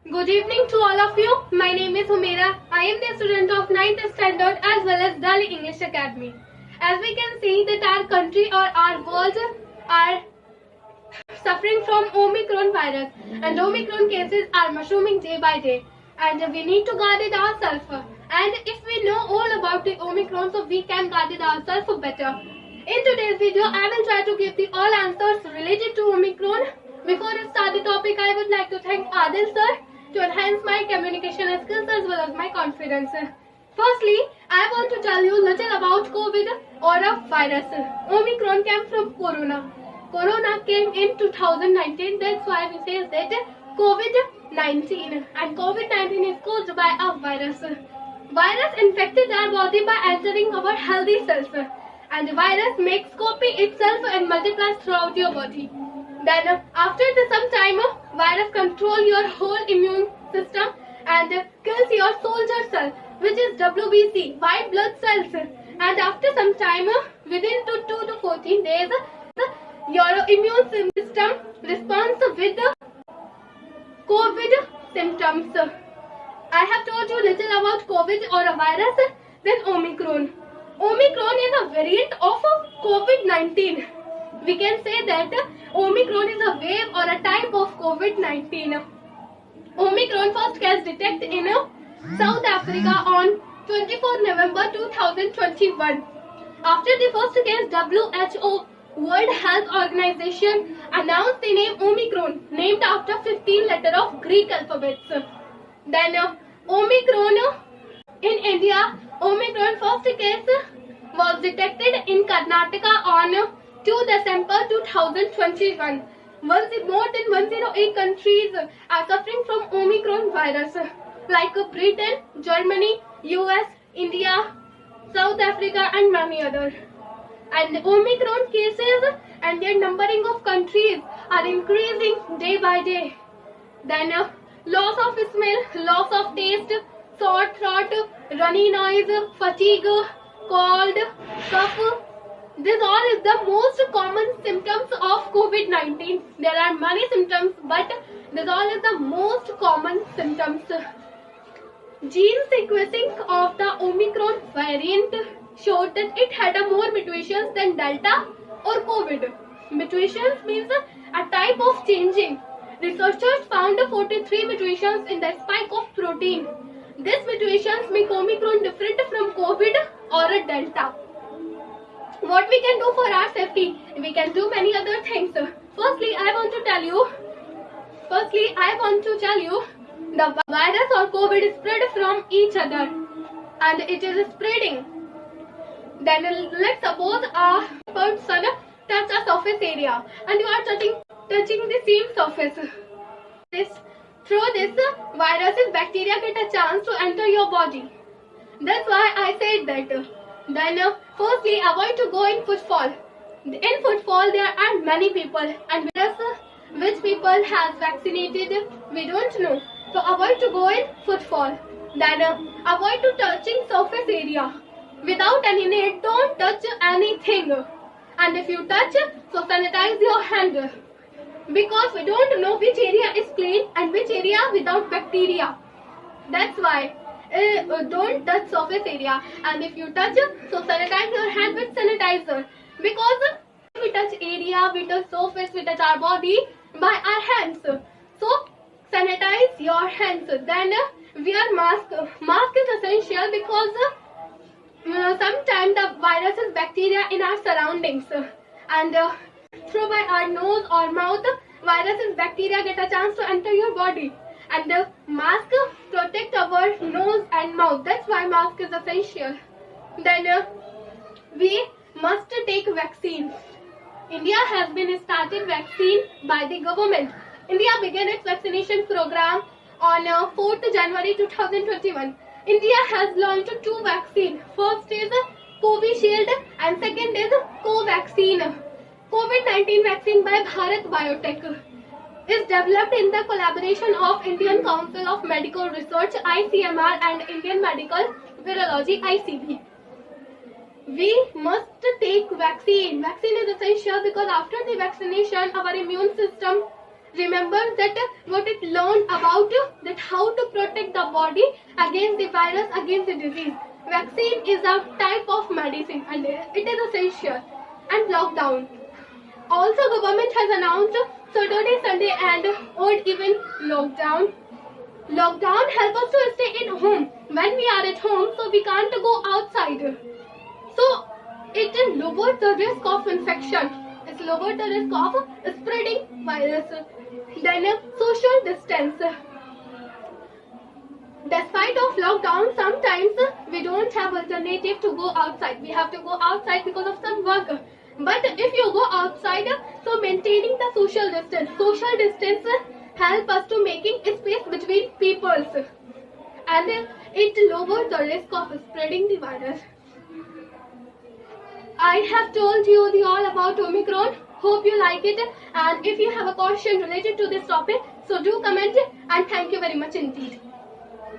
Good evening to all of you. My name is Humaira. I am the student of 9th standard as well as Delhi English Academy. As we can see that our country or our world are suffering from Omicron virus, and Omicron cases are mushrooming day by day, and we need to guard it ourselves. And if we know all about the Omicron, so we can guard it ourselves better. In today's video, I will try to give the all answers related to Omicron. Before I start the topic, I would like to thank Adil sir to enhance my communication skills as well as my confidence. Firstly, I want to tell you little about COVID or a virus. Omicron came from Corona. Corona came in 2019. That's why we say that COVID-19. And COVID-19 is caused by a virus. Virus infected our body by entering our healthy cells. And the virus makes copy itself and multiplies throughout your body. Then after some time, virus control your whole immune system and kills your soldier cell, which is WBC, white blood cells. And after some time, within 2 to 14 days, your immune system responds with the COVID symptoms. I have told you little about COVID or a virus. Then Omicron. Omicron is a variant of COVID-19. We can say that Omicron is a wave or a type of COVID-19. Omicron first case detected in South Africa on 24 November 2021. After the first case, WHO, World Health Organization, announced the name Omicron, named after 15 letters of Greek alphabets. Then Omicron in India, Omicron first case was detected in Karnataka on 2 December 2021. More than 108 countries are suffering from Omicron virus, like Britain, Germany, US, India, South Africa, and many others. And Omicron cases and their numbering of countries are increasing day by day. Then loss of smell, loss of taste, sore throat, runny nose, fatigue, cold, cough. This all is the most common symptoms of COVID-19. There are many symptoms, but this all is the most common symptoms. Gene sequencing of the Omicron variant showed that it had more mutations than Delta or COVID. Mutations means a type of changing. Researchers found 43 mutations in the spike of protein. These mutations make Omicron different from COVID or a Delta. What we can do for our safety? We can do many other things. Firstly, I want to tell you the virus or COVID spread from each other, and it is spreading. Then let's suppose a person touch a surface area and you are touching the same surface. Through this virus, bacteria get a chance to enter your body. That's why I said that. Then firstly, avoid to go in footfall. In footfall, there are many people, and which people has vaccinated, we don't know. So avoid to go in footfall. Then avoid to touching surface area. Without any need, don't touch anything. And if you touch, so sanitize your hand. Because we don't know which area is clean and which area without bacteria. That's why don't touch surface area. And if you touch, so sanitize your hand with sanitizer. Because we touch area, we touch surface, we touch our body by our hands. So sanitize your hands. Then wear mask. Mask is essential because sometimes the virus is bacteria in our surroundings, and through by our nose or mouth, viruses, bacteria get a chance to enter your body. And the mask protect our nose and mouth. That's why mask is essential. Then we must take vaccine. India has been started vaccine by the government. India began its vaccination program on 4th January 2021. India has launched 2 vaccines. First is Covishield and second is Covaxin. COVID-19 vaccine by Bharat Biotech is developed in the collaboration of Indian Council of Medical Research ICMR and Indian Medical Virology ICV. We must take vaccine. Vaccine is essential because after the vaccination, our immune system Remember that what it learned about that how to protect the body against the virus, against the disease. Vaccine is a type of medicine and it is essential. And lockdown. Also, government has announced Saturday, Sunday and odd even lockdown. Lockdown helps us to stay in home. When we are at home, so we can't go outside. So it lowers the risk of infection. It lowers the risk of spreading virus. Then social distance. Despite of lockdown, sometimes we don't have alternative to go outside. We have to go outside because of some work. But if you go outside, so maintaining the social distance help us to making a space between peoples, and it lowers the risk of spreading the virus. I have told you all about Omicron. Hope you like it, and if you have a question related to this topic, so do comment, and thank you very much indeed.